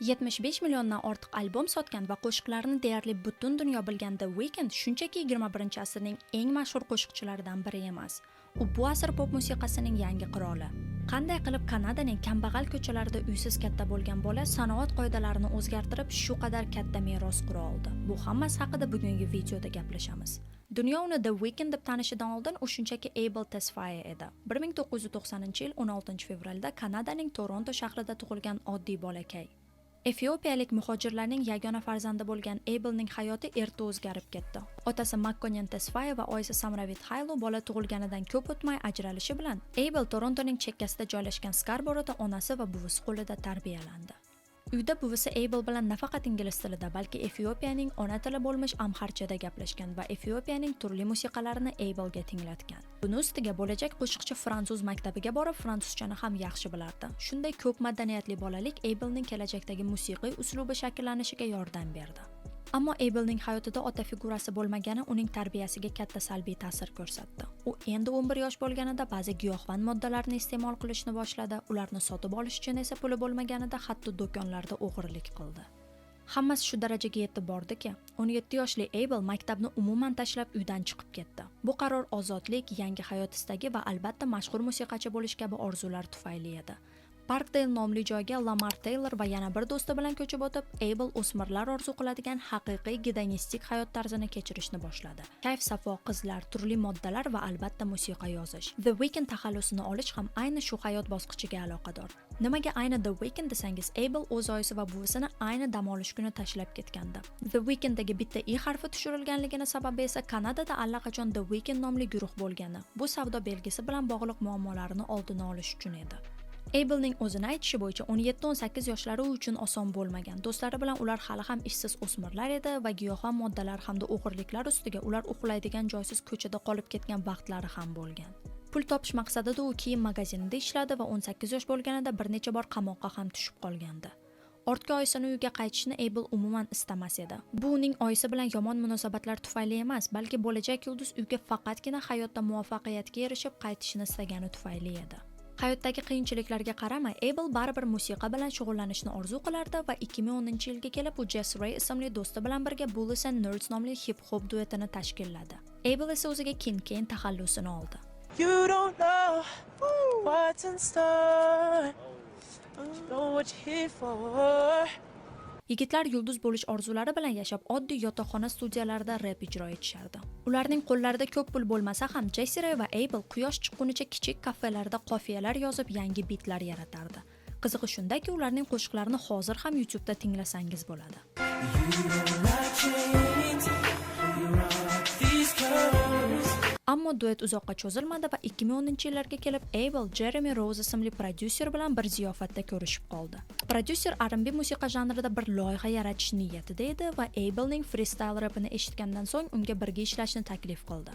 75 milliondan ortiq albom sotgan va qo'shiqlarini deyarli butun dunyo bilgan The Weeknd shunchaki 21-asrning eng mashhur qo'shiqchilaridan biri emas. U bu asr pop musiqasining yangi qiroli. Qanday qilib Kanadaning kambag'al ko'chalarida uysiz katta bo'lgan bola sanoat qoidalarini o'zgartirib shu qadar katta meros qura oldi? Bu hammasi haqida bugungi videoda gaplashamiz. Dunyo uni The Weeknd deb tanishidan oldin u shunchaki Abel Tesfaye edi. 1990-yil 16-fevralda Kanadaning Toronto shahrida tug'ilgan oddiy bolakay. Efiopiyalik muhojirlarning yagona farzandi bo'lgan Abelning hayoti erta o'zgarib ketdi. Otasi Makkonen Tesfaye va oyisi Samravit Haylo bola tug'ilganidan ko'p o'tmay ajralishi bilan Abel Torontoning chekkasida joylashgan Skarboroda onasi va buvisi qo'lida tarbiyalandi. Uyda buvisi Abel bilan nafaqat ingliz tilida, balki Efiopiyaning ona tili bo'lmish amharchada gaplashgan va Efiopiyaning turli musiqalarini Abelga tinglatgan. Buni ustiga bo'lajak qo'shiqchi fransuz maktabiga borib, fransuzchani ham yaxshi bilardi. Shunday ko'p madaniyatli bolalik Abelning kelajakdagi musiqiy uslubi shakllanishiga yordam berdi. Ammo Abelning hayotida ota figurasi bo'lmagani uning tarbiyasiga katta salbiy ta'sir ko'rsatdi. U endi 11 yosh bo'lganida ba'zi giyohvand moddalarni iste'mol qilishni boshladi, ularni sotib olish uchun esa puli bo'lmaganida hatto do'konlarda o'g'irlik qildi. Hammasi shu darajaga yetib bordiki, 17 yoshli Abel maktabni umuman tashlab uydan chiqib ketdi. Bu qaror ozodlik, yangi hayot istagi va albatta mashhur musiqachi bo'lish kabi orzular tufayli edi. Parkdale nomli joyga Lamar Taylor va yana bir do'sti bilan ko'chib o'tib, Abel o'smirlar orzu qiladigan haqiqiy gedonistik hayot tarzini kechirishni boshladi. Kayf safo, qizlar, turli moddalar va albatta musiqa yozish. The Weeknd taxallusini olish ham ayni shu hayot bosqichiga aloqador. Nimaga ayni The Weeknd desangiz, Abel o'z oyisi va buvisini ayni dam olish kuni tashlab ketgandi. The Weekndagi bitta i harfi tushirilganligini sababi esa Kanadada allaqachon The Weeknd nomli guruh bo'lgani. Bu savdo belgisi bilan bog'liq muammolarni oldini olish uchun edi. Abelning o'zini aytishi bo'yicha 17-18 yoshlari uchun oson bo'lmagan. Do'stlari bilan ular hali ham ishsiz o'smirlar edi va giyohvand moddalar hamda o'g'irliklar ustiga ular uxlaydigan joysiz ko'chada qolib ketgan vaqtlari ham bo'lgan. Pul topish maqsadida u kiyim magazinida ishladi va 18 yosh bo'lganida bir necha bor qamoqqa ham tushib qolgandi. Ortga oyisini uyiga qaytishni Abel umuman istamas edi. Bu uning oyisi bilan yomon munosabatlar tufayli emas, balki bo'lajak yulduz uyga faqatgina hayotda muvaffaqiyatga erishib qaytishni istagani tufayli edi. Hayotdagi qiyinchiliklarga qaramay, Abel baribir musiqa bilan shug'ullanishni orzu qilardi va 2010-yilga kelib u Jess Ray ismli do'sti bilan birga Bullies and Nerds nomli hip-hop duetini tashkilladi. Abel esa o'ziga King taxallusini oldi. You don't know what's in store. You know what you're here for. Yigitlar yulduz bo'lish orzulari bilan yashab, oddiy yotoqxona studiyalarida rap ijro etishardi. Ularning qo'llarida ko'p pul bo'lmasa ham, Jess Ray va Abel quyosh chiqqunicha kichik kafelarida qofiyalar yozib, yangi bitlar yaratardi. Qizig'i shundaki, ularning qo'shiqlarini hozir ham YouTube'da tinglasangiz bo'ladi. Ammo duet uzoqqa cho'zilmadi va 2010-yillarga kelib Abel Jeremy Rose ismli prodyuser bilan bir ziyofatda ko'rishib qoldi. Prodyuser R&B musiqa janrida bir loyiha yaratish niyatida edi va Abelning freestyle rapini eshitgandan so'ng unga birga ishlashni taklif qildi.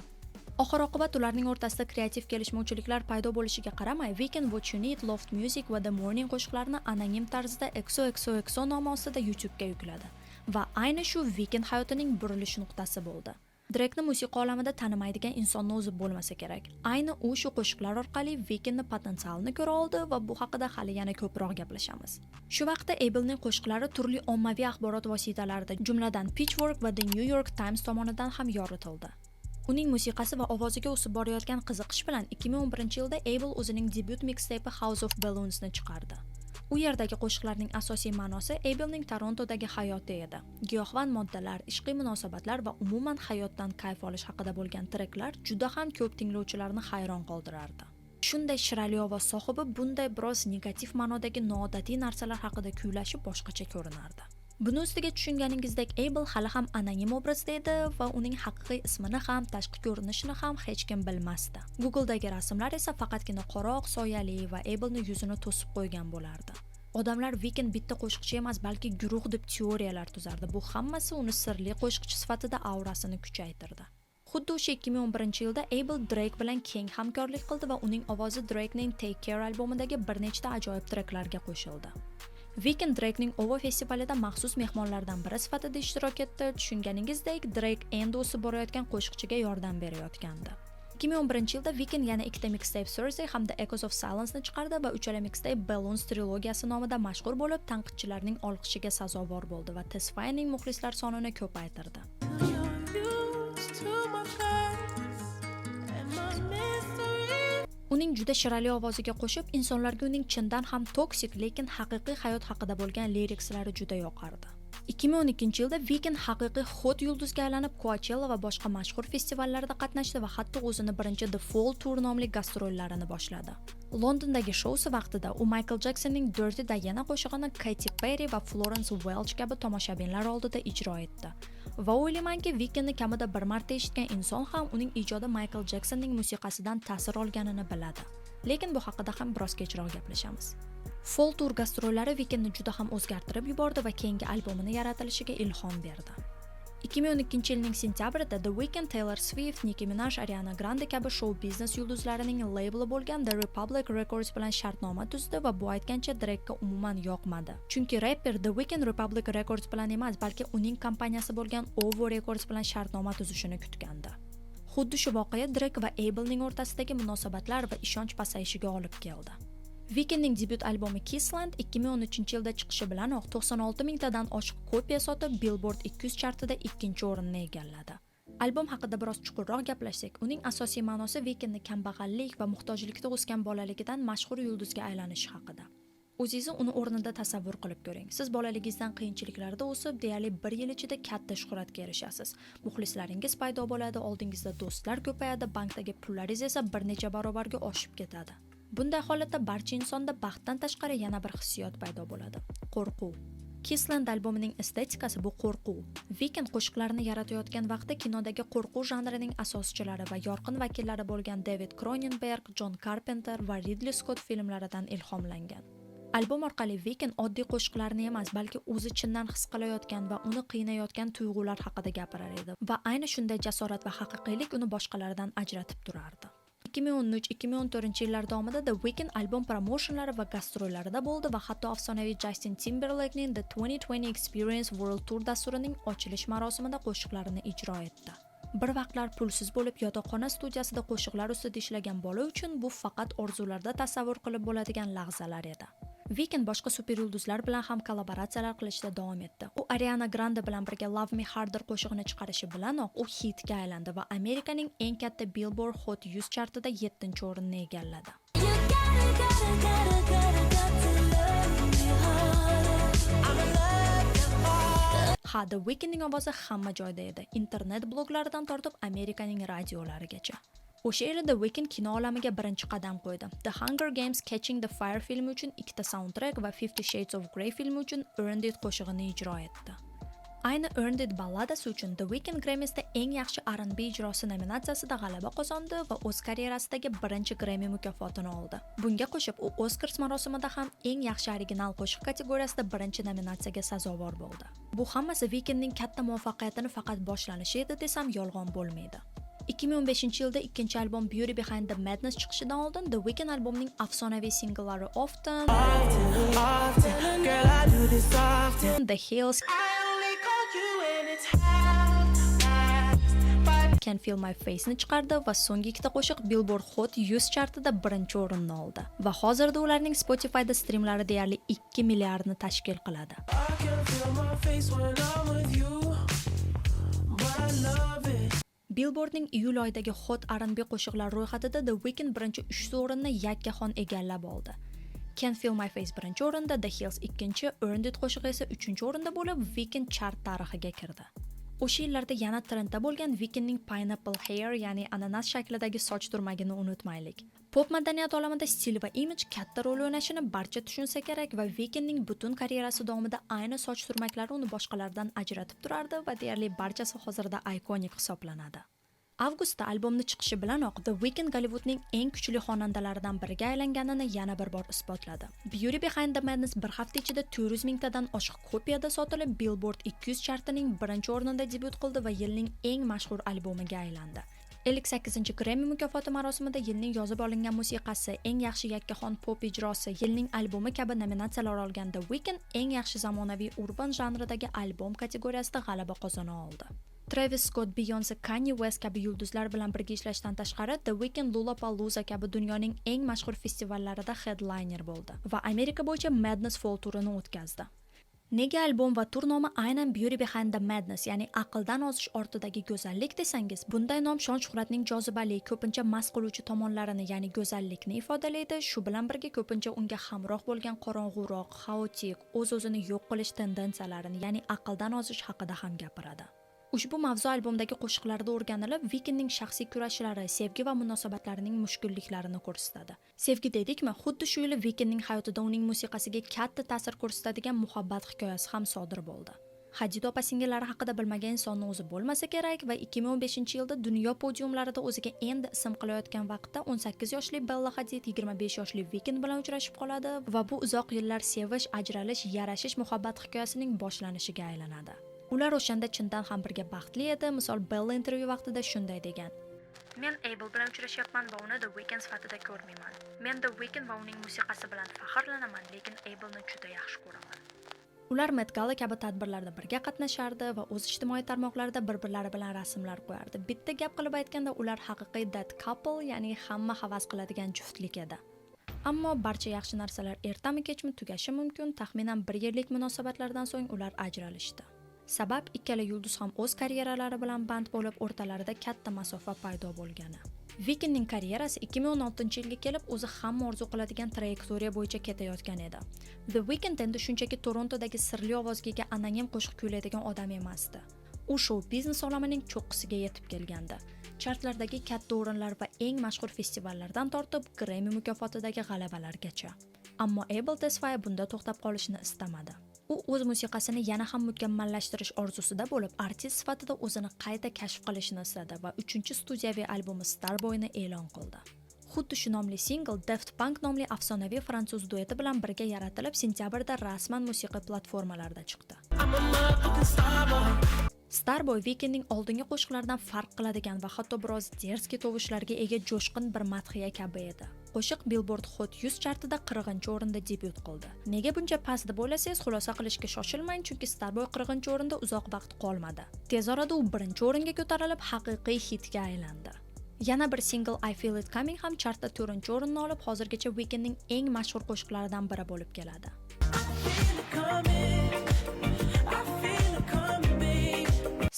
Oxir-oqibat ularning o'rtasida kreativ kelishmovchiliklar paydo bo'lishiga qaramay, Weeknd What You Need, Loft Music va The Morning qo'shiqlarini anonim tarzda XOXOXO nomi ostida YouTube'ga yukladi va ayni shu Weeknd hayotining burilish nuqtasi bo'ldi. Drake'ni musiqa olamida tanimaydigan insonni o'zi bo'lmasa kerak. Ayni u shu qo'shiqlar orqali Weekndni potensialini ko'ra oldi va bu haqida hali yana ko'proq gaplashamiz. Shu vaqtda Abelning qo'shiqlari turli ommaviy axborot vositalarida, jumladan Pitchfork va The New York Times tomonidan ham yoritildi. Uning musiqasi va ovoziga o'sib borayotgan qiziqish bilan 2011-yilda Abel o'zining debyut mixtape House of Balloons'ni chiqardi. U yerdagi qo'shiqlarning asosiy ma'nosi Abelning Torontodagi hayoti edi. Giyohvand moddalar, ishqiy munosabatlar va umuman hayotdan kayf olish haqida bo'lgan treklar juda ham ko'p tinglovchilarni hayron qoldirardi. Shunday shirali ovoz sohibi bunday biroz negativ ma'nodagi noodatiy narsalar haqida kuylashi boshqacha ko'rinardi. Buni ustiga tushunganingizdek, Abel hali ham anonim obrazda edi va uning haqiqiy ismini ham, tashqi ko'rinishini ham hech kim bilmasdi. Google'dagi rasmlar esa faqatgina qora oq soyali va Abelning yuzini to'sib qo'ygan bo'lardi. Odamlar Weeknd bitta qo'shiqchi emas, balki guruh deb teoriyalar tuzardi. Bu hammasi uni sirli qo'shiqchi sifatida aurasini kuchaytirdi. Xuddi o'sha 2011-yilda Abel Drake bilan keng hamkorlik qildi va uning ovozi Drake'ning Take Care albomidagi bir nechta ajoyib treklarga qo'shildi. Weeknd Drake'ning OVO festivalida maxsus mehmonlardan biri sifatida ishtirok etdi. Tushunganingizdek, Drake endi o'sib borayotgan qo'shiqchiga yordam berayotgandi. 2011-yilda Weeknd yana ikkita mixtape Thursday hamda Echoes of Silence'ni chiqardi va uchala mixtape Balloons trilogiyasi nomida mashhur bo'lib, tanqidchilarning olqishiga sazovor bo'ldi va Tesfaye'ning muxlislar sonini ko'paytirdi. Uning juda shirali ovoziga qo'shib, insonlarga uning chindan ham toksik, lekin haqiqiy hayot haqida bo'lgan lirikslari juda yoqardi. 2012-yilda Weeknd haqiqiy hot yulduzga aylanib, Coachella va boshqa mashhur festivallarda qatnashdi va hatto o'zini birinchi The Fall Tour nomli gastrollarini boshladi. Londondagi shousi vaqtida u Michael Jacksonning Dirty Diana qo'shig'ini Katy Perry va Florence Welch kabi tomoshabinlar oldida ijro etdi. Va o'ylaymanki, Weekndni kamida bir marta eshitgan inson ham uning ijodi Michael Jacksonning musiqasidan ta'sir olganini biladi. Lekin bu haqida ham biroz kechroq gaplashamiz. Fall Tour gastrollari Weekndni juda ham o'zgartirib yubordi va keyingi albomini yaratilishiga ilhom berdi. 2012-yilning sentyabrida The Weeknd, Taylor Swift, Nicki Minaj, Ariana Grande kabi show biznes yulduzlarining labeli bo'lgan The Republic Records bilan shartnoma tuzdi va bu aytgancha Drake'ga umuman yoqmadi. Chunki rapper The Weeknd Republic Records bilan emas, balki uning kompaniyasi bo'lgan OVO Records bilan shartnoma tuzishini kutgandi. Xuddi shu voqea Drake va Abelning o'rtasidagi munosabatlar va ishonch pasayishiga olib keldi. Weekndning debyut albomi Kissland 2013-yilda chiqishi bilanoq 96 mingtadan oshiq kopiya sotib, Billboard 200 chartida ikkinchi o'rinni egalladi. Albom haqida biroz chuqurroq gaplashsak, uning asosiy ma'nosi Weekndni kambag'allik va muhtojlikda o'sgan bolaligidan mashhur yulduzga aylanishi haqida. O'zingizni uni o'rnida tasavvur qilib ko'ring. Siz bolaligingizdan qiyinchiliklarda o'sib, deyarli 1 yil ichida katta shuhratga erishasiz. Muxlislaringiz paydo bo'ladi, oldingizda do'stlar ko'payadi, bankdagi pullaringiz esa bir necha barobarga oshib ketadi. Bunday holatda barcha insonda baxtdan tashqari yana bir hissiyot paydo bo'ladi. Qo'rquv. Kissland albomining estetikasi bu qo'rquv. Weeknd qo'shiqlarini yaratayotgan vaqtda kinodagi qo'rquv janrining asoschilari va yorqin vakillari bo'lgan David Cronenberg, John Carpenter va Ridley Scott filmlaridan ilhomlangan. Albom orqali Weeknd oddiy qo'shiqlarni emas, balki o'zi chindan his qilayotgan va uni qiynayotgan tuyg'ular haqida gapirar edi va ayni shunday jasorat va haqiqiylik uni boshqalardan ajratib turardi. 2013-2014-yillar davomida The Weeknd albom promotionlari va gastrollarida bo'ldi va hatto afsonaviy Justin Timberlake'ning The 2020 Experience World Tour dasturining ochilish marosimida qo'shiqlarini ijro etdi. Bir vaqtlar pulsiz bo'lib yotoqxona studiyasida qo'shiqlar ustida ishlagan bola uchun bu faqat orzularda tasavvur qilib bo'ladigan lahzalar edi. Weeknd boshqa super yulduzlar bilan ham kollaboratsiyalar qilishda davom etdi. U Ariana Grande bilan birga Love Me Harder qo'shig'ini chiqarishi bilanoq u hitga aylandi va Amerikaning eng katta Billboard Hot 100 chartida 7-o'rinni egalladi. Ha, The Weekndning ovozi hamma joyda edi. Internet bloglaridan tortib Amerikaning radiolarigacha. O'sha yili The Weeknd kino olamiga birinchi qadam qo'ydi. The Hunger Games Catching the Fire filmi uchun ikkita soundtrack va 50 Shades of Grey filmi uchun Earned It qo'shig'ini ijro etdi. Ayni Earned It balladasi uchun The Weeknd Grammys'da eng yaxshi R&B ijrosi nominatsiyasida g'alaba qozondi va o'z karyerasidagi birinchi Grammy mukofotini oldi. Bunga qo'shib, u Oscars marosimida ham eng yaxshi original qo'shiq kategoriyasida birinchi nominatsiyaga sazovor bo'ldi. Bu hammasi Weekndning katta muvaffaqiyatini faqat boshlanishi edi desam yolg'on bo'lmaydi. 2015-yilda ikkinchi albom Beauty Behind the Madness chiqishidan oldin The Weeknd albomining afsonaviy singllari Often, Girl, I do this often. The Hills, I only call you when it's half-past. Can Feel My Face ni chiqardi va so'nggi ikkita qo'shiq Billboard Hot 100 chartida birinchi o'rinni oldi. Va hozirda ularning Spotify'da streamlari deyarli 2 milliardni tashkil qiladi. I can feel my face when I'm with you, but I love it. Billboardning iyul oyidagi Hot R&B qo'shiqlar ro'yxatida The Weeknd birinchi 3 o'rinni yakkaxon egallab oldi. Can Feel My Face birinchi o'rinda, The Hills ikkinchi, Earned It qo'shig'i esa 3-o'rinda bo'lib, Weeknd chart tarixiga kirdi. O'sha yillarda yana trendda bo'lgan Weekndning Pineapple Hair, ya'ni ananas shaklidagi soch turmagini unutmaylik. Pop madaniyat olamida stil va imij katta rol o'ynashini barcha tushunsa kerak va Weekndning butun karyerasi davomida ayni soch turmaklari uni boshqalardan ajratib turardi va deyarli barchasi hozirda ikonik hisoblanadi. Avgustda albomni chiqishi bilanoq The Weeknd Gollywoodning eng kuchli xonandalaridan biriga aylanganini yana bir bor isbotladi. Beauty Behind the Madness bir hafta ichida 400 mingtadan oshiq kopiyada sotilib, Billboard 200 chartining birinchi o'rnida debyut qildi va yilning eng mashhur albomiga aylandi. 58 Grammy mukofoti marosimida yilning yozib olingan musiqasi, eng yaxshi yakkaxon pop ijrosi, yilning albomi kabi nominatsiyalar olgan The Weeknd eng yaxshi zamonaviy urban janridagi albom kategoriyasida g'alaba qozona oldi. Travis Scott, Beyonce, Kanye West kabi yulduzlar bilan birga ishlashdan tashqari, The Weeknd Lollapalooza kabi dunyoning eng mashhur festivallarida headliner bo'ldi va Amerika bo'yicha Madness Fall turini o'tkazdi. Nega albom va tur nomi aynan Beauty Behind the Madness, ya'ni aqldan ozish ortidagi go'zallik desangiz, bunday nom shon-shuhratning jozibali, ko'pincha mast qiluvchi tomonlarini, ya'ni go'zallikni ifodalaydi. Shu bilan birga ko'pincha unga hamroh bo'lgan qorong'uroq, xaotik, o'z-o'zini yo'q qilish tendensiyalarini, ya'ni aqldan ozish haqida ham gapiradi. Ushbu mavzu albomdagi qo'shiqlarda o'rganilib, Weekndning shaxsiy kurashlari, sevgi va munosabatlarining mushkulliklarini ko'rsatadi. Sevgi dedikmi, xuddi shu yili Weekndning hayotida uning musiqasiga katta ta'sir ko'rsatadigan muhabbat hikoyasi ham sodir bo'ldi. Hadid opa-singillari haqida bilmagan insonni o'zi bo'lmasa kerak va 2015-yilda dunyo podiumlarida o'ziga endi ism qilayotgan vaqtda 18 yoshli Bella Hadid 25 yoshli Weeknd bilan uchrashib qoladi va bu uzoq yillar sevish, ajralish, yarashish muhabbat hikoyasining boshlanishiga aylanadi. Ular o'shanda chindan ham birga baxtli edi. Misol, Bella intervyu vaqtida shunday degan: "Men Abel bilan uchrashyapman va uni The Weeknd sifatida ko'rmayman. Men The Weeknd va uning musiqasi bilan faxrlanaman, lekin Abelni juda yaxshi ko'raman." Ular Met Gala kabi tadbirlarda birga qatnashardi va o'z ijtimoiy tarmoqlarida bir-birlari bilan rasmlar qo'yardi. Bitta gap qilib aytganda, ular haqiqiy that couple, ya'ni hamma havas qiladigan juftlik edi. Ammo barcha yaxshi narsalar ertami kechmi tugashi mumkin. Taxminan 1 yillik munosabatlardan so'ng ular ajralishdi. Sabab ikkala yulduz ham o'z karyeralari bilan band bo'lib, o'rtalarida katta masofa paydo bo'lgani. Weekndning karyerasi 2016-yilga kelib o'zi hamma orzu qiladigan trayektoriya bo'yicha ketayotgan edi. The Weeknd endi shunchaki Torontodagi sirli ovozga anonim qo'shiq kuylaydigan odam emasdi. U shou biznes olamining cho'qqisiga yetib kelgandi. Chartlardagi katta o'rinlar va eng mashhur festivallardan tortib Grammy mukofotidagi g'alabalargacha. Ammo Abel Tesfaye bunda to'xtab qolishni istamadi. U o'z musiqasini yana ham mukammallashtirish orzusida bo'lib, artist sifatida o'zini qayta kashf qilishni istadi va 3-studiyaviy albumi Starboy'ni e'lon qildi. Xuddi shu nomli single Daft Punk nomli afsonaviy fransuz dueti bilan birga yaratilib, sentyabrda rasman musiqiy platformalarda chiqdi. Starboy Weekndning oldingi qo'shiqlaridan farq qiladigan va hatto biroz derski tovushlarga ega jo'shqin bir madhiya kabi edi. Qo'shiq Billboard Hot 100 chartida 40-o'rinda debyut qildi. Nega buncha past deb o'ylasangiz, xulosa qilishga shoshilmang, chunki Starboy 40-o'rinda uzoq vaqt qolmadi. Tez orada u 1-o'ringa ko'tarilib, haqiqiy hitga aylandi. Yana bir single I Feel It Coming ham chartda 4-o'rinni olib, hozirgacha Weekndning eng mashhur qo'shiqlaridan biri bo'lib keladi.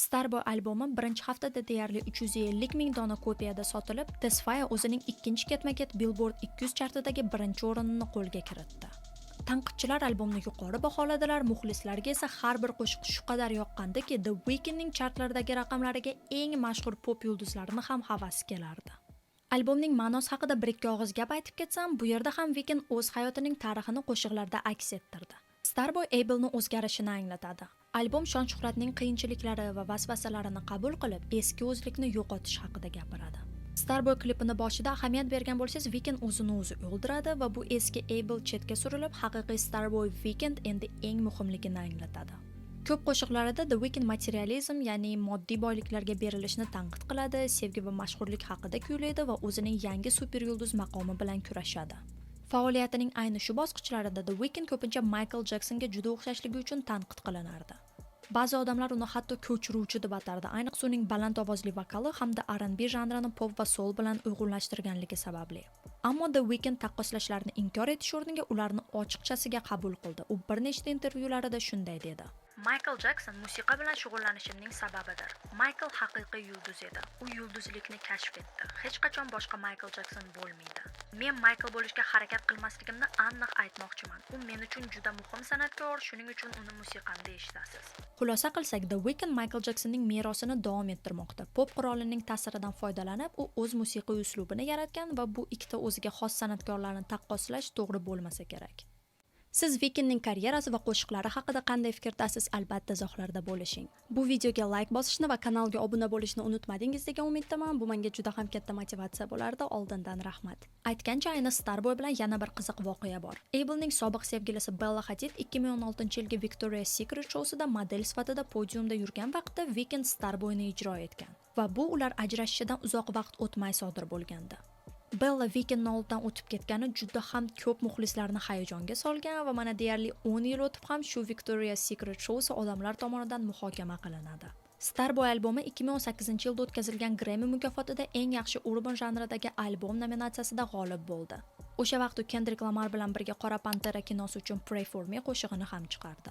Starboy albomi birinchi haftada deyarli 350 ming dona kopiyada sotilib, Tesfaye o'zining ikkinchi ketma-ket Billboard 200 chartidagi 1-o'rinni qo'lga kiritdi. Tanqidchilar albomni yuqori baholadilar, muxlislarga esa har bir qo'shiq shu qadar yoqqandiki, The Weekndning chartlardagi raqamlariga eng mashhur pop yulduzlarini ham havas kelardi. Albomning ma'nosi haqida bir-ikki og'iz gap aytib ketsam, bu yerda ham Weeknd o'z hayotining tarixini qo'shiqlarda aks ettirdi. Starboy Abelni o'zgarishini anglatadi. Albom shon-shuhratning qiyinchiliklari va vasvasalarini qabul qilib, eski o'zlikni yo'qotish haqida gapiradi. Starboy klipini boshida ahamiyat bergan bo'lsangiz, Weeknd o'zini o'zi o'ldiradi va bu eski Abel chetga surilib, haqiqiy Starboy Weeknd endi eng muhimligini anglatadi. Ko'p qo'shiqlarida The Weeknd materializm, ya'ni moddiy boyliklarga berilishni tanqid qiladi, sevgi va mashhurlik haqida kuylaydi va o'zining yangi super yulduz maqomi bilan kurashadi. Faoliyatining ayni shu bosqichlarida The Weeknd ko'pincha Michael Jacksonga juda o'xshashligi uchun tanqid qilinardi. Ba'zi odamlar uni hatto ko'chiruvchi deb atardi, ayniqsa uning baland ovozli vokali hamda R&B janrini pop va soul bilan uyg'unlashtirganligi sababli. Ammo The Weeknd taqqoslashlarini inkor etish o'rniga ularni ochiqchasiga qabul qildi. U bir nechta intervyularida shunday dedi: Michael Jackson musiqa bilan shug'ullanishimning sababidir. Michael haqiqiy yulduz edi. U yulduzlikni kashf etdi. Hech qachon boshqa Michael Jackson bo'lmaydi. Men Michael bo'lishga harakat qilmasligimni aniq aytmoqchiman. U men uchun juda muhim san'atkor, shuning uchun uni musiqamda eshitasiz. Xulosa qilsak, The Weeknd Michael Jacksonning merosini davom ettirmoqda. Pop qirolining ta'siridan foydalanib, u o'z musiqiy uslubini yaratgan va bu ikkita o'ziga xos san'atkorlarni taqqoslash to'g'ri bo'lmasa kerak. Siz Weekndning karyerasi va qo'shiqlari haqida qanday fikrdasiz? Albatta izohlarda bo'lishing. Bu videoga like bosishni va kanalga obuna bo'lishni unutmadingiz degan umiddaman. Bu menga juda ham katta motivatsiya bo'lardi. Oldindan rahmat. Aytgancha, ayni Starboy bilan yana bir qiziq voqea bor. Abelning sobiq sevgilisi Bella Hadid 2016-yilgi Victoria's Secret showsida model sifatida podiumda yurgan vaqtda Weeknd Starboyni ijro etgan va bu ular ajrashishidan uzoq vaqt o'tmay sodir bo'lgandi. Bella Weekndning oldidan o'tib ketgani juda ham ko'p muxlislarni hayajonga solgan va mana deyarli 10 yil o'tib ham shu Victoria's Secret showsi odamlar tomonidan muhokama qilinadi. Starboy albomi 2018-yilda o'tkazilgan Grammy mukofotida eng yaxshi urban janridagi albom nominatsiyasida g'olib bo'ldi. O'sha vaqt u Kendrick Lamar bilan birga Qora Pantera kinosi uchun Pray For Me qo'shig'ini ham chiqardi.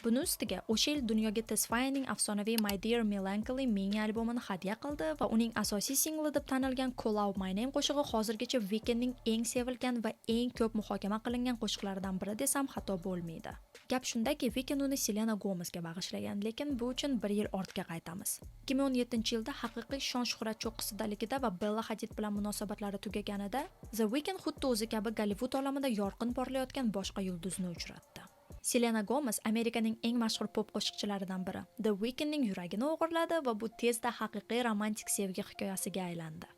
Buni ustiga o'sha yil dunyoga Tesfaye'ning afsonaviy My Dear Melancholy mini albomini hadya qildi va uning asosiy singli deb tanilgan Call Out My Name qo'shig'i hozirgacha Weekndning eng sevilgan va eng ko'p muhokama qilingan qo'shiqlaridan biri desam xato bo'lmaydi. Gap shundaki, Weeknd uni Selena Gomezga bag'ishlagan, lekin bu uchun bir yil ortga qaytamiz. 2017-yilda haqiqiy shon-shuhrat cho'qqisidaligida va Bella Hadid bilan munosabatlari tugaganida, The Weeknd xuddi o'zi kabi Gollivud olamida yorqin porlayotgan boshqa yulduzni uchratdi. Selena Gomez Amerikaning eng mashhur pop qo'shiqchilaridan biri. The Weekndning yuragini o'g'irladi va bu tezda haqiqiy romantik sevgi hikoyasiga aylandi.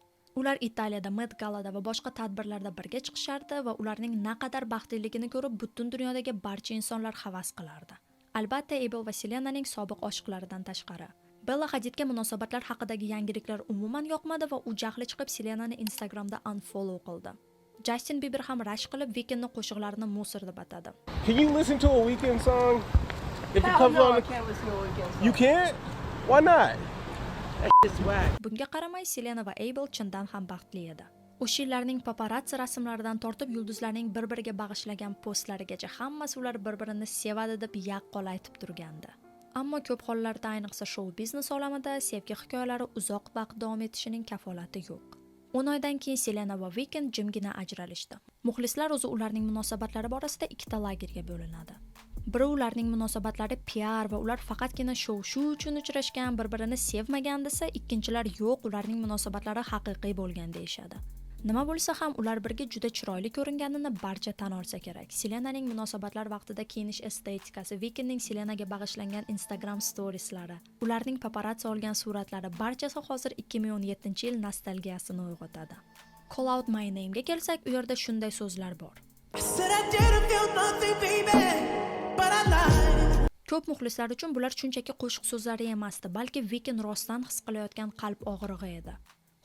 Ular Italiyada, Met Galada va boshqa tadbirlarda birga chiqishardi va ularning naqadar baxtliligini ko'rib butun dunyodagi barcha insonlar havas qilardi. Albatta, Abel va Selenaning sobiq oshiqlaridan tashqari. Bella Hadidga munosabatlar haqidagi yangiliklar umuman yoqmadi va u jahli chiqib Selenani Instagramda unfollow qildi. Justin Bieber ham rashk qilib Weekndning qo'shiqlarini musor deb atadi. Can you listen to a Weeknd song if it comes No, on? I can't listen to a Weeknd song. You can't? Why not? That shit's whack. Bunga qaramay Selena va Abel chindan ham baxtli edi. O'sha yillarning paparazzi rasmlaridan tortib yulduzlarning bir-biriga bag'ishlagan postlarigacha hammasi ular bir-birini sevadi deb yaqqol aytib turgandi. Ammo ko'p hollarda, ayniqsa shou biznes olamida, sevgi hikoyalari uzoq vaqt davom etishining kafolati yo'q. 10 oydan keyin Selena va Weeknd jimgina ajralishdi. Muxlislar o'zi ularning munosabatlari borasida ikkita lagerga bo'linadi. Biri ularning munosabatlari PR va ular faqatgina shou shu uchun uchrashgan, bir-birini sevmagan desa, ikkinchilar yo'q, ularning munosabatlari haqiqiy bo'lgan deyshadi. Nima bo'lsa ham ular birga juda chiroyli ko'ringanini barcha tan olsa kerak. Selenaning munosabatlar vaqtida kiyinish estetikasi, Weekndning Selenaga bag'ishlangan Instagram storieslari, ularning paparazzi olgan suratlari barchasi hozir 2017-yil nostalgiyasini uyg'otadi. Call Out My Name ga kelsak, u yerda shunday so'zlar bor. Ko'p muxlislar uchun bular shunchaki qo'shiq so'zlari emasdi, balki Weeknd rostdan his qilayotgan qalb og'rig'i edi.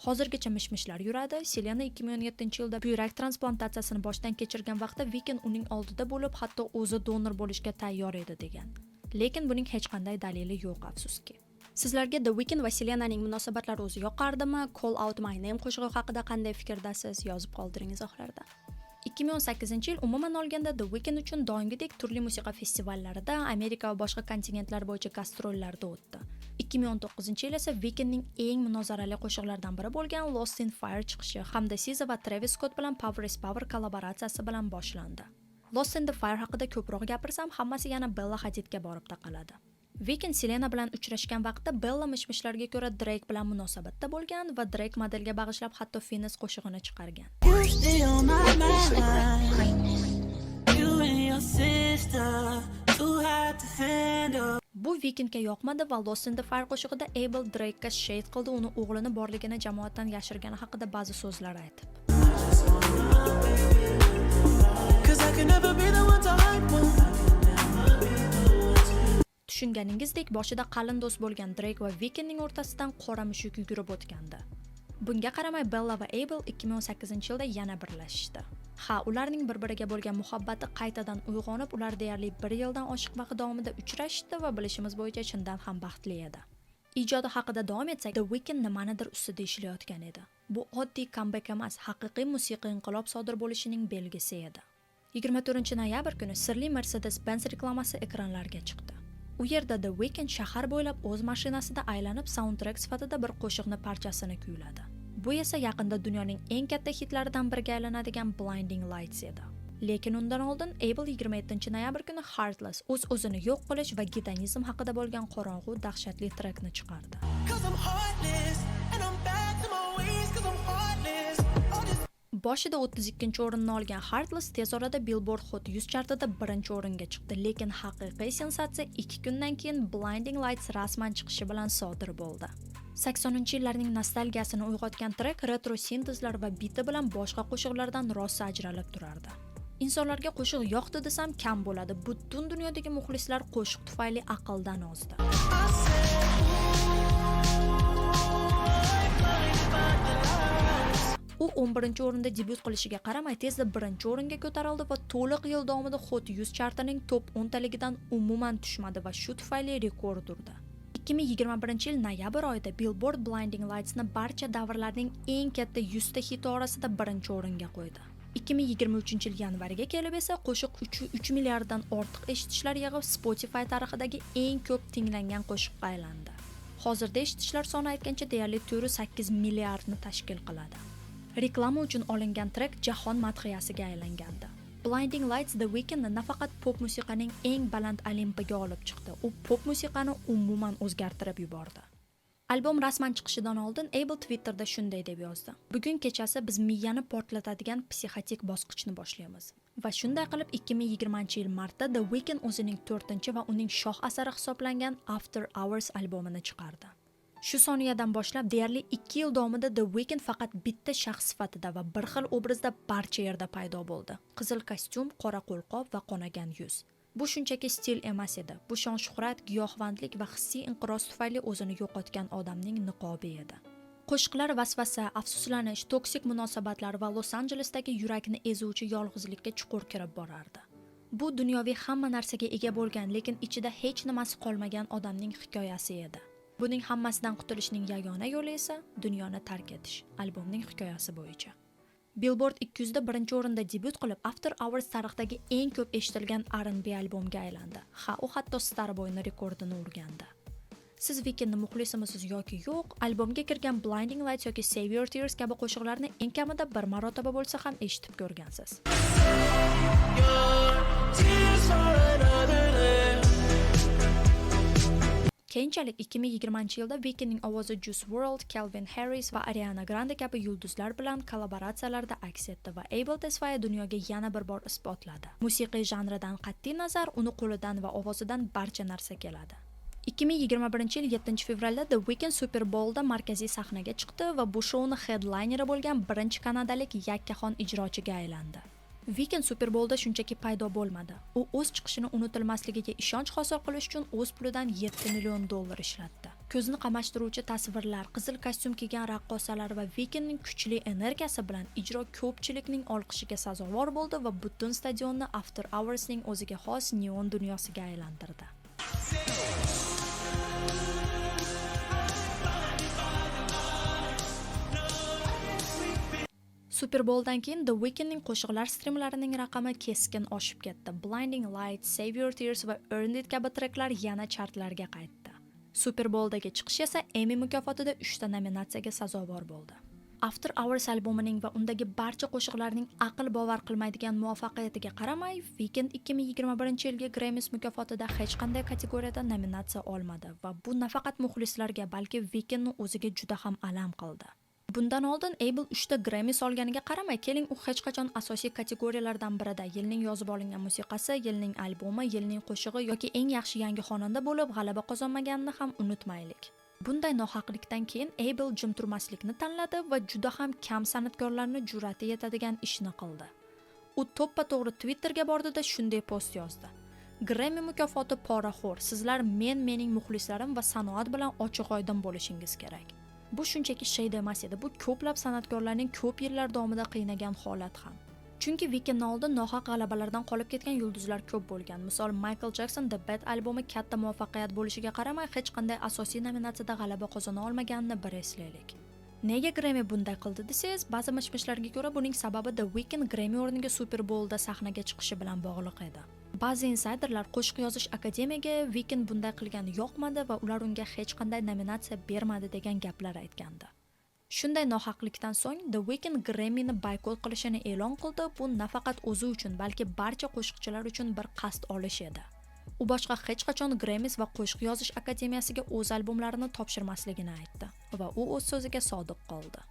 Hozirgacha mishmishlar yuradi. Selena 2017-yilda buyrak transplantatsiyasini boshdan kechirgan vaqtda Weeknd uning oldida bo'lib, hatto o'zi donor bo'lishga tayyor edi degan. Lekin buning hech qanday dalili yo'q, afsuski. Sizlarga The Weeknd va Selenaning munosabatlari o'zi yoqardimi? Call Out My Name qo'shig'i haqida qanday fikrdasiz? Yozib qoldiring izohlarda. 2018-yil umuman olganda The Weeknd uchun doimgidek turli musiqa festivallarida, Amerika va boshqa kontinentlar bo'yicha gastrollarda o'tdi. 2019-yil esa Weekndning eng munozarali qo'shiqlaridan biri bo'lgan Lost in Fire chiqishi hamda SZA va Travis Scott bilan Power is Power kollaboratsiyasi bilan boshlandi. Lost in the Fire haqida ko'proq gapirsam, hammasi yana Bella Hadidga borib taqaladi. Weeknd Selena bilan uchrashgan vaqtda Bella mishmishlarga ko'ra Drake bilan munosabatda bo'lgan va Drake modelga bag'ishlab hatto Finesse qo'shig'ini chiqargan. Bu Weekndga yoqmadi va Lost in the Fire qo'shig'ida Abel Drake'ga shade qildi, uni o'g'lini borligini jamoatdan yashirgani haqida ba'zi so'zlar aytib. Tushunganingizdek, boshida qalin do'st bo'lgan Drake va Weekndning o'rtasidan qora mushuk yugurib o'tgandi. Bunga qaramay Bella va Abel 2018-yilda yana birlashishdi. Ha, ularning bir-biriga bo'lgan muhabbati qaytadan uyg'onib, ular deyarli 1 yildan oshiq vaqt davomida uchrashdi va bilishimiz bo'yicha chindan ham baxtli edi. Ijodi haqida davom etsak, The Weeknd nimanidir ustida ishlayotgan edi. Bu oddiy comeback emas, haqiqiy musiqiy inqilob sodir bo'lishining belgisi edi. 24-noyabr kuni sirli Mercedes-Benz reklamasi ekranlarga chiqdi. U yerda The Weeknd shahar bo'ylab o'z mashinasida aylanib soundtrack sifatida bir qo'shiqni parchasini kuyladi. Bu esa yaqinda dunyoning eng katta hitlaridan biriga aylanadigan Blinding Lights edi. Lekin undan oldin Abel 27-noyabr kuni Heartless, o'z-o'zini yo'q qilish va gidonizm haqida bo'lgan qorong'u, dahshatli trekni chiqardi. Boshida 32-o'rinni olgan Heartless tez orada Billboard Hot 100 chartida 1-o'ringa chiqdi, lekin haqiqiy sensatsiya 2 kundan keyin Blinding Lights rasman chiqishi bilan sodir bo'ldi. 80-yillarning nostalgiyasini uyg'otgan trek retro sintezlar va biti bilan boshqa qo'shiqlardan rosa ajralib turardi. Insonlarga qo'shiq yoqdi desam kam bo'ladi. Butun dunyodagi muxlislar qo'shiq tufayli aqldan ozdi. U 11-o'rinda debyut qilishiga qaramay tezda 1-o'ringa ko'tarildi va to'liq yil davomida Hot 100 chartining top 10 taligidan umuman tushmadi va shu tufayli rekord urdi. 2021-yil noyabr oyida Billboard Blinding Lights'ni barcha davrlarning eng katta 100 ta hiti orasida birinchi o'ringa qo'ydi. 2023-yil yanvariga kelib esa qo'shiq 3 milliarddan ortiq eshitishlar yig'ib Spotify tarixidagi eng ko'p tinglangan qo'shiqqa aylandi. Hozirda eshitishlar soni aytgancha deyarli 4.8 milliardni tashkil qiladi. Reklama uchun olingan trek jahon madhiyasiga aylangandi. Blinding Lights The Weekndni nafaqat pop musiqaning eng baland olimpiga olib chiqdi, u pop musiqani umuman o'zgartirib yubordi. Albom rasman chiqishidan oldin Abel Twitterda shunday deb yozdi: "Bugun kechasi biz miyani portlatadigan psixotik bosqichni boshlaymiz." Va shunday qilib 2020-yil martda The Weeknd o'zining 4-chi va uning shoh asari hisoblangan After Hours albomini chiqardi. Shu soniyadan boshlab deyarli 2 yil davomida The Weeknd faqat bitta shaxs sifatida va bir xil obrazda barcha yerda paydo bo'ldi. Qizil kostyum, qora qo'lqop va qonagan yuz. Bu shunchaki stil emas edi. Bu shon-shuhrat, giyohvandlik va hissiy inqiroz tufayli o'zini yo'qotgan odamning niqobi edi. Qo'shiqlar vasvasa, afsuslanish, toksik munosabatlar va Los-Anjelesdagi yurakni ezuvchi yolg'izlikka chuqur kirib borardi. Bu dunyoviy hamma narsaga ega bo'lgan, lekin ichida hech nimasi qolmagan odamning hikoyasi edi. Buning hammasidan qutulishning yagona yo'li esa dunyoni tark etish, albomning hikoyasi bo'yicha. Billboard 200 da birinchi o'rinda debyut qilib, After Hours tarixdagi eng ko'p eshitilgan R&B albomga aylandi. U hatto Starboy'ni rekordini urgandi. Siz Weekndni muxlisimisiz yoki yo'q, albomga kirgan Blinding Lights yoki Save Your Tears kabi qo'shiqlarni eng kamida bir marotaba bo'lsa ham eshitib ko'rgansiz. Keyinchalik 2020-yilda Weekndning ovozi Juice WRLD, Calvin Harris va Ariana Grande kabi yulduzlar bilan kollaboratsiyalarda aks etdi va Abel Tesfaye dunyoga yana bir bor isbotladi. Musiqiy janridan qat'iy nazar, uni qo'lidan va ovozidan barcha narsa keladi. 2021-yil 7-fevralda The Weeknd Super Bowlda markaziy sahnaga chiqdi va bu shouning headlineri bo'lgan birinchi kanadalik yakkaxon ijrochiga aylandi. Weeknd Super Bowlda shunchaki paydo bo'lmadi. U o'z chiqishini unutilmasligiga ishonch hosil qilish uchun o'z pulidan $7 million ishlatdi. Ko'zni qamashtiruvchi tasvirlar, qizil kostyum kiygan raqqosalar va Weekndning kuchli energiyasi bilan ijro ko'pchilikning olqishiga sazovor bo'ldi va butun stadionni After Hours'ning o'ziga xos neon dunyosiga aylantirdi. Super Bowldan keyin The Weekndning qo'shiqlar streamlarining raqami keskin oshib ketdi. Blinding Lights, Save Your Tears va Earn It kabi treklar yana chartlarga qaytdi. Super Bowldagi chiqish esa Emmy mukofotida 3 ta nominatsiyaga sazovor bo'ldi. After Hours albomining va undagi barcha qo'shiqlarning aql bovar qilmaydigan muvaffaqiyatiga qaramay, Weeknd 2021-yilgi Grammys mukofotida hech qanday kategoriyada nominatsiya olmadi va bu nafaqat muxlislarga, balki Weekndning o'ziga juda ham alam qildi. Bundan oldin Abel 3 ta Grammy olganiga qaramay, keling u hech qachon asosiy kategoriyalardan birida yilning yozib olingan musiqasi, yilning albomi, yilning qo'shig'i yoki eng yaxshi yangi xonanda bo'lib g'alaba qozonmaganini ham unutmaylik. Bunday nohaqlikdan keyin Abel jim turmaslikni tanladi va juda ham kam san'atkorlarning jur'ati yetadigan ishni qildi. U to'ppa-to'g'ri Twitterga bordida shunday post yozdi: Grammy mukofoti poraxo'r, sizlar mening muxlislarim va sanoat bilan ochiq-oydin bo'lishingiz kerak. Bu shunchaki shay emas edi, bu ko'plab san'atkorlarning ko'p yillar davomida qiynagan holat ham. Chunki Weeknddan oldin nohaq g'alabalardan qolib ketgan yulduzlar ko'p bo'lgan. Misol Michael Jackson The Bad albomi katta muvaffaqiyat bo'lishiga qaramay hech qanday asosiy nominatsiyada g'alaba qozona olmaganini bir eslaylik. Nega Grammy bunday qildi desangiz, ba'zi mish-mishlarga ko'ra buning sababi The Weeknd Grammy o'rniga Super Bowlda sahnaga chiqishi bilan bog'liq edi. Ba'zi insiderlar qo'shiq yozish akademiyaga Weeknd bunday qilgani yoqmadi va ular unga hech qanday nominatsiya bermadi degan gaplar aytgandi. Shunday nohaqlikdan so'ng The Weeknd Grammy'ni boykot qilishini e'lon qildi. Bu nafaqat o'zi uchun, balki barcha qo'shiqchilar uchun bir qasd olish edi. U boshqa hech qachon Grammys va qo'shiq yozish akademiyasiga o'z albomlarini topshirmasligini aytdi va u o'z so'ziga sodiq qoldi.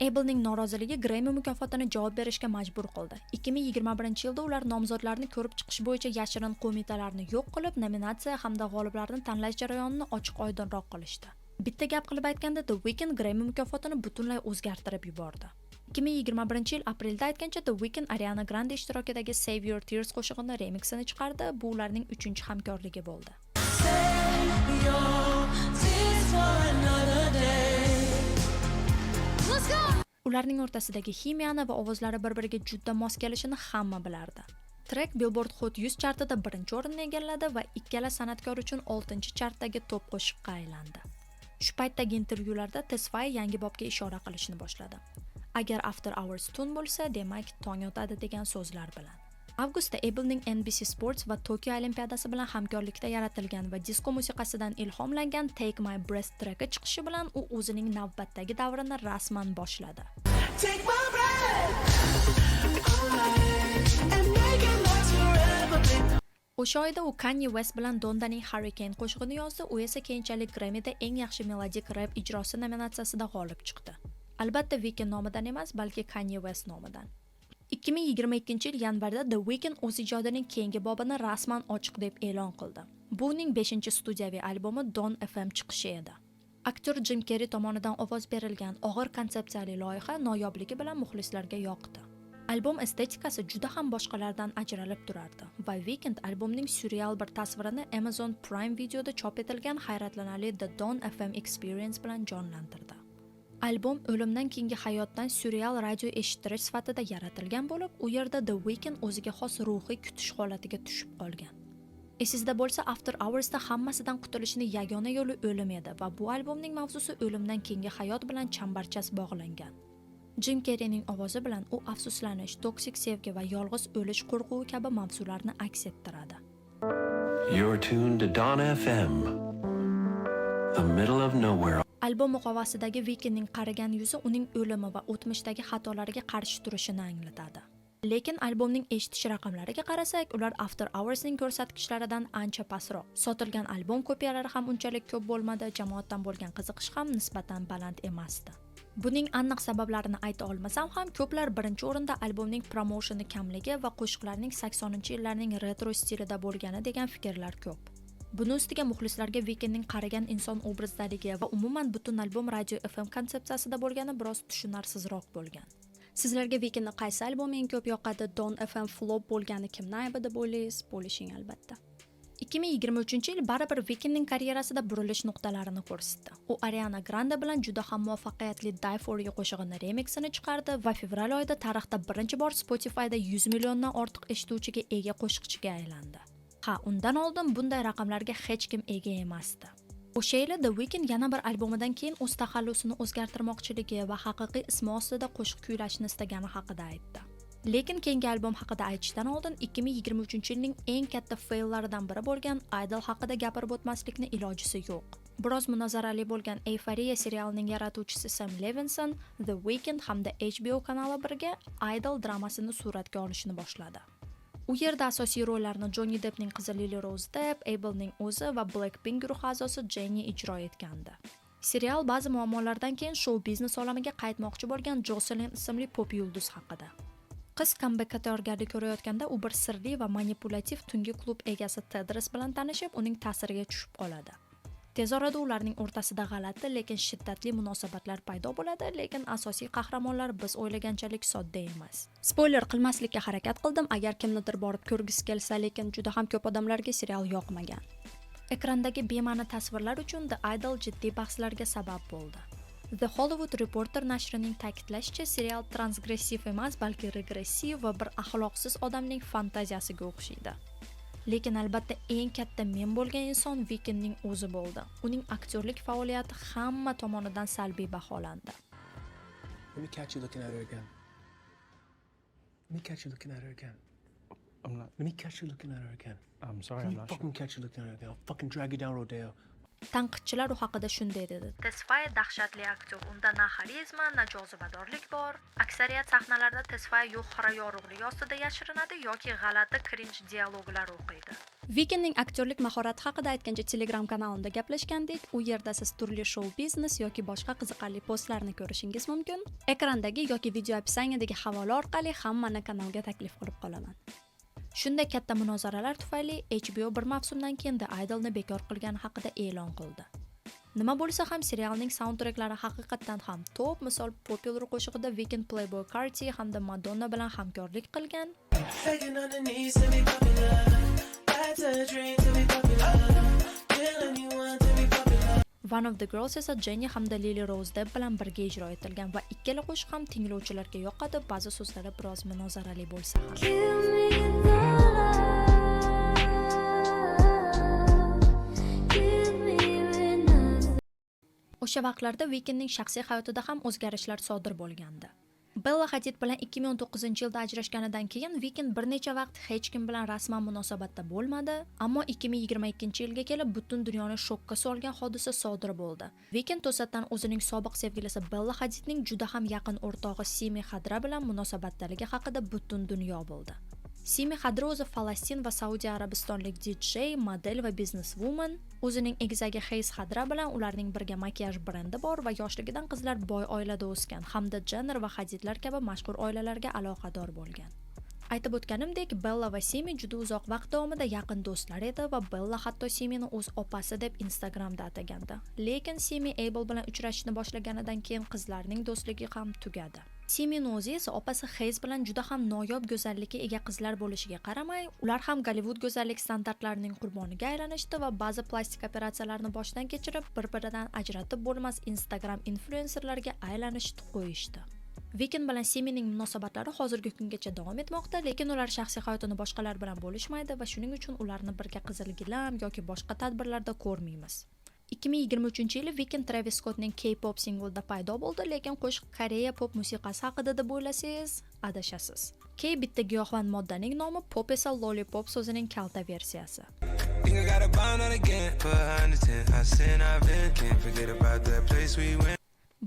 Abelning noroziligi Grammy mukofotini javob berishga majbur qildi. 2021-yilda ular nomzodlarni ko'rib chiqish bo'yicha yashirin qo'mitalarni yo'q qilib, nominatsiya hamda g'oliblarni tanlash jarayonini ochiq-oydinroq qilishdi. Bitta gap qilib aytganda, The Weeknd Grammy mukofotini butunlay o'zgartirib yubordi. 2021-yil aprelda aytgancha The Weeknd Ariana Grande ishtirokidagi Save Your Tears qo'shig'ini remixini chiqardi. Bu ularning 3-chi hamkorligi bo'ldi. Ularning o'rtasidagi ximiyani va ovozlari bir-biriga juda mos kelishini hamma bilardi. Track Billboard Hot 100 chartida birinchi o'rinni egalladi va ikkala san'atkor uchun 6-chartdagi top qo'shiqqa aylandi. Shu paytdagi intervyularda Tesfaye yangi bobga ishora qilishni boshladi. Agar After Hours tun bo'lsa, demak tong otadi degan so'zlar bilan. Avgustda Abelning NBC Sports va Tokio Olimpiadasi bilan hamkorlikda yaratilgan va disko musiqasidan ilhomlangan Take My Breath tracki chiqishi bilan u o'zining navbatdagi davrini rasman boshladi. Take my breath and make it last forever, baby. O'sha oyda u Kanye West bilan Dondaning Hurricane qo'shig'ini yozdi, u esa keyinchalik Grammy'da eng yaxshi melodik rap ijrosi nominatsiyasida g'olib chiqdi. Albatta Weeknd nomidan emas, balki Kanye West nomidan. 2022 yil yanvarda The Weeknd o'z ijodining keyingi bobini rasman ochiq deb e'lon qildi. Bu uning 5-studiyaviy alboma Don FM chiqishi edi. Aktyor Jim Carrey tomonidan ovoz berilgan og'ir konsepsiyali loyiha noyobligi bilan muxlislarga yoqdi. Albom estetikasi juda ham boshqalardan ajralib turardi va Weeknd albomning surreal bir tasvirini Amazon Prime Videoda chop etilgan hayratlanarli The Don FM Experience bilan jonlantirdi. Albom o'limdan keyingi hayotdan surreal radio eshittirish sifatida yaratilgan bo'lib, u yerda The Weeknd o'ziga xos ruhiy kutish holatiga tushib qolgan. Esingizda bo'lsa, After Hours'da hammasidan qutulishning yagona yo'li o'lim edi va bu albomning mavzusi o'limdan keyingi hayot bilan chambarchas bog'langan. Jim Carreyning ovozi bilan u afsuslanish, toksik sevgi va yolg'iz o'lish qo'rquvi kabi mavzularni aks ettiradi. You're tuned to Dawn FM, the middle of nowhere. Albom muqovasidagi Weekndning qarigan yuzi uning o'limi va o'tmishdagi xatolariga qarshi turishini anglatadi. Lekin albomning eshitish raqamlariga qarasak, ular After Hours'ning ko'rsatkichlaridan ancha pastroq. Sotilgan albom kopiyalari ham unchalik ko'p bo'lmadi, jamoatdan bo'lgan qiziqish ham nisbatan baland emasdi. Buning aniq sabablarini ayta olmasam ham, ko'plar birinchi o'rinda albomning promotioni kamligi va qo'shiqlarning 80-yillarning retro stilida bo'lgani degan fikrlar ko'p. Buni ustiga muxlislarga Weekndning qarigan inson obrazlariga va umuman butun albom radio FM konsepsiyasida bo'lgani biroz tushunarsizroq bo'lgan. Sizlarga Weekndning qaysi albomi eng ko'p yoqadi? Don FM flop bo'lgani kimning aybi deb o'ylaysiz? Bo'lishing albatta. 2023-yil baribir Weekndning karyerasida burilish nuqtalarini ko'rsatdi. U Ariana Grande bilan juda ham muvaffaqiyatli Die For You qo'shig'ini remixini chiqardi va fevral oyida tarixda birinchi bor Spotify'da 100 milliondan ortiq eshituvchiga ega qo'shiqchiga aylandi. Ha, undan oldin bunday raqamlarga hech kim ega emasdi. O'sha yili The Weeknd yana bir albomidan keyin o'z taxallusini o'zgartirmoqchiligi va haqiqiy ismi ostida qo'shiq kuylashni istagani haqida aytdi. Lekin keyingi albom haqida aytishdan oldin 2023-yilning eng katta faillaridan biri bo'lgan Idol haqida gapirib o'tmaslikning ilojisi yo'q. Biroz munozarali bo'lgan Euphoria serialining yaratuvchisi Sam Levinson, The Weeknd hamda HBO kanali birga Idol dramasini suratga olishni boshladi. U yerda asosiy rollarni Johnny Deppning qizi Lily Rose Depp, Abelning o'zi va Blackpink guruhi a'zosi Jennie ijro etgandi. Serial ba'zi muammolardan keyin shou-biznes olamiga qaytmoqchi bo'lgan Jocelyn ismli pop yulduz haqida. Qiz comebackka tayyorgarlik ko'rayotganda u bir sirli va manipulativ tungi klub egasi Tedros bilan tanishib, uning ta'siriga tushib qoladi. Tez orada ularning o'rtasida g'alati, lekin shiddatli munosabatlar paydo bo'ladi, lekin asosiy qahramonlar biz o'ylaganchalik sodda emas. Spoiler qilmaslikka harakat qildim agar kimnidir borib ko'rgisi kelsa, lekin juda ham ko'p odamlarga serial yoqmagan. Ekrandagi bema'ni tasvirlar uchun The Idol jiddiy bahslarga sabab bo'ldi. The Hollywood Reporter nashrining ta'kidlashicha, serial transgressiv emas, balki regressiv va bir axloqsiz odamning fantaziyasiga o'xshaydi. Lekin albatta eng katta men bo'lgan inson Weekndning o'zi bo'ldi. Uning aktyorlik faoliyati hamma tomonidan salbiy baholandi. Let me catch you looking at her again. Let me catch you looking at her again. I'm not. Let me catch you looking at her again. I'm sorry. Let I'm me not fucking sure. catch you looking at her again. I'll fucking drag you down Rodeo. Tanqidchilar u haqida shunday dedi. Tesfaye dahshatli aktyor. Unda na xarizma, na jozibadorlik bor. Aksariyat sahnalarda Tesfaye yo'q-xira yorug'lik ostida yashirinadi yoki g'alati cringe dialoglar o'qiydi. Weekndning aktyorlik mahorati haqida aytgancha Telegram kanalimda gaplashgandik. U yerda siz turli show biznes yoki boshqa qiziqarli postlarni ko'rishingiz mumkin. Ekrandagi yoki video opisaniyadagi havola orqali hammani kanalga taklif qilib qolaman. Shunday katta munozaralar tufayli HBO bir mavsumdan keyin The Idolni bekor qilgani haqida e'lon qildi. Nima bo'lsa ham serialning soundtracklari haqiqatan ham top. Misol Popular qo'shig'ida Weeknd Playboi Carti hamda Madonna bilan hamkorlik qilgan. Begging on the knees to be popular. That's a dream to be popular. Kill anyone to be popular. Va One of the Girls esa Jenny hamda Lily Rose Depp bilan birga ijro etilgan va ikkala qo'shiq ham tinglovchilarga yoqadi, ba'zi so'zlari biroz munozarali bo'lsa ham. O'sha vaqtlarda Weekendning shaxsiy hayotida ham o'zgarishlar sodir bo'lgandi. Bella Hadid bilan 2019-yilda ajrashganidan keyin Weekend bir necha vaqt hech kim bilan rasman munosabatda bo'lmadi, ammo 2022-yilga kelib butun dunyoni shokka solgan hodisa sodir bo'ldi. Weekend to'satdan o'zining sobiq sevgilisi Bella Hadidning juda ham yaqin o'rtog'i Simi Khadra bilan munosabatdaligi haqida butun dunyo bildi. Simi Khadra o'zi Falastin va Saudiya Arabistonlik DJ, model va bizneswoman. O'zining egizagi Hayes Khadra bilan ularning birga makiyaj brendi bor va yoshligidan qizlar boy oilada o'sgan hamda Jenner va Hadidlar kabi mashhur oilalarga aloqador bo'lgan. Aytib o'tganimdek, Bella va Simi juda uzoq vaqt davomida yaqin do'stlar edi va Bella hatto Simini o'z opasi deb Instagramda atagandi. Lekin Simi Abel bilan uchrashishni boshlaganidan keyin qizlarning do'stligi ham tugadi. Simi o'zi esa opasi Hayes bilan juda ham noyob go'zallikka ega qizlar bo'lishiga qaramay, ular ham Gollivud go'zallik standartlarining qurboniga aylanishdi va ba'zi plastik operatsiyalarni boshdan kechirib, bir-biridan ajratib bo'lmas Instagram influenserlarga aylanishni qo'yishdi. Weekend bilan Simining munosabatlari hozirgi kungacha davom etmoqda, lekin ular shaxsiy hayotini boshqalar bilan bo'lishmaydi va shuning uchun ularni birga qizil gilam yoki boshqa tadbirlarda ko'rmaymiz. 2023-yili Weekend Travis Scottning K-pop singlida paydo bo'ldi, lekin qo'shiq Koreya pop musiqasi haqida deb o'ylasangiz, adashasiz. K bitta giyohvand moddaning nomi, pop esa lollipop so'zining kalta versiyasi.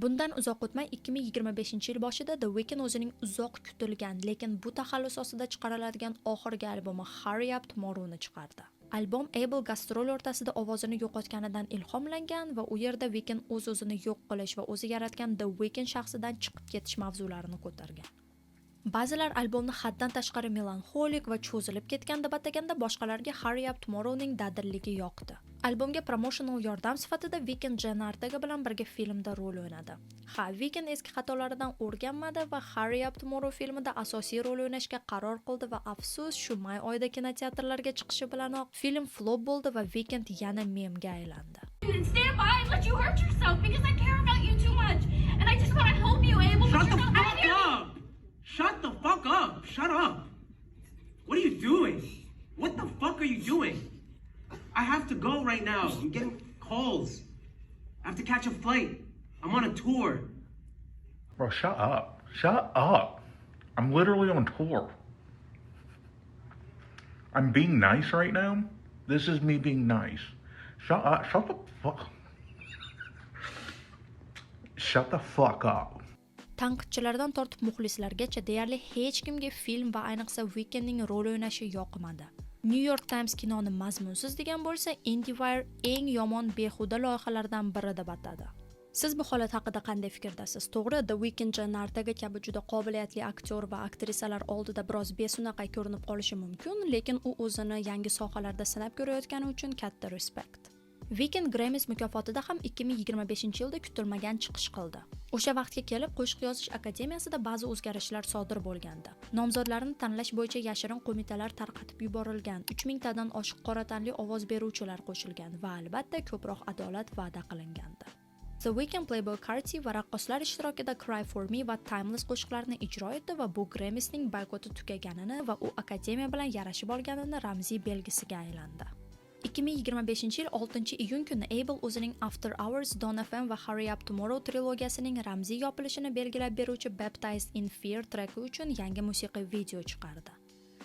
Bundan uzoq o'tmay 2025-yil boshida The Weeknd o'zining uzoq kutilgan, lekin bu taxallus ostida chiqariladigan oxirgi alboma Hurry Up Tomorrow'ni chiqardi. Albom Abel gastrol o'rtasida ovozini yo'qotganidan ilhomlangan va u yerda Weeknd o'z-o'zini yo'q qilish va o'zi yaratgan The Weeknd shaxsidan chiqib ketish mavzularini ko'targan. Ba'zilar albomni haddan tashqari melanxolik va cho'zilib ketgan deb ataganda, boshqalarga Hurry Up Tomorrow'ning dadilligi yoqdi. Albomga promotional yordam sifatida Weeknd Jenna Ortega bilan birga filmda rol o'ynadi. Weeknd eski xatolaridan o'rganmadi va Hurry Up Tomorrow filmida asosiy rol o'ynashga qaror qildi va afsus, shu may oyida kinoteatrlarga chiqishi bilanoq film flop bo'ldi va Weeknd yana memga aylandi. Stand by and let you hurt yourself because I care about you too much and I just want to help you, Abel. Shut the fuck up! Shut the fuck up! Shut up! What are you doing? What the fuck are you doing? I have to go right now. I'm getting calls. I have to catch a flight. I'm on a tour. Bro, shut up. Shut up. I'm literally on tour. I'm being nice right now. This is me being nice. Shut up. Shut the fuck. Shut the fuck up. Tanqidchilardan tortib muxlislargacha deyarli hech kimga film va ayniqsa Weekndning rol o'ynashi yoqmadi. New York Times kinoni mazmunsiz degan bo'lsa, IndieWire eng yomon behuda loyihalardan biri deb atadi. Siz bu holat haqida qanday fikrdasiz? To'g'ri, The Weeknd Jenna Ortega kabi juda qobiliyatli aktyor va aktrisalar oldida biroz besunaqay ko'rinib qolishi mumkin, lekin u o'zini yangi sohalarda sinab ko'rayotgani uchun katta respekt. Weeknd Grammys mukofotida ham 2025-yilda kutilmagan chiqish qildi. O'sha vaqtga kelib Qo'shiq yozish akademiyasida ba'zi o'zgarishlar sodir bo'lgandi. Nomzodlarni tanlash bo'yicha yashirin qo'mitalar tarqatib yuborilgan, 3000 tadan oshiq qora tanli ovoz beruvchilar qo'shilgan va albatta ko'proq adolat va'da qilingandi. The Weeknd Playboy Carti va raqqoslar ishtirokida Cry For Me va Timeless qo'shiqlarini ijro etdi va bu Grammysning boykoti tugaganini va u akademiya bilan yarashib olganini ramziy belgisiga aylandi. 2025-yil 6-iyun kuni Abel o'zining After Hours, Dawn FM va Hurry Up Tomorrow trilogiyasining ramziy yopilishini belgilab beruvchi Baptized in Fear treki uchun yangi musiqiy video chiqardi.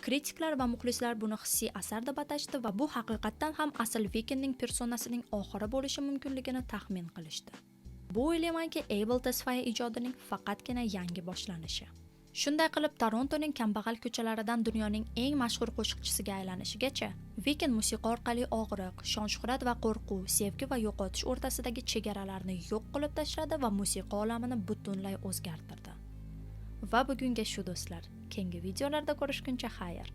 Kritiklar va muxlislar buni hissiy asar deb atashdi va bu haqiqatdan ham asl Weekndning personasining oxiri bo'lishi mumkinligini taxmin qilishdi. Bu o'ylaymanki, Abel Tesfaye ijodining faqatgina yangi boshlanishi. Shunday qilib, Torontoning kambag'al ko'chalaridan dunyoning eng mashhur qo'shiqchisiga aylanishigacha, Weeknd musiqa orqali og'riq, shon-shuhrat va qo'rquv, sevgi va yo'qotish o'rtasidagi chegaralarni yo'q qilib tashladi va musiqa olamini butunlay o'zgartirdi. Va bugunga shu do'stlar, keyingi videolarda ko'rishguncha xayr.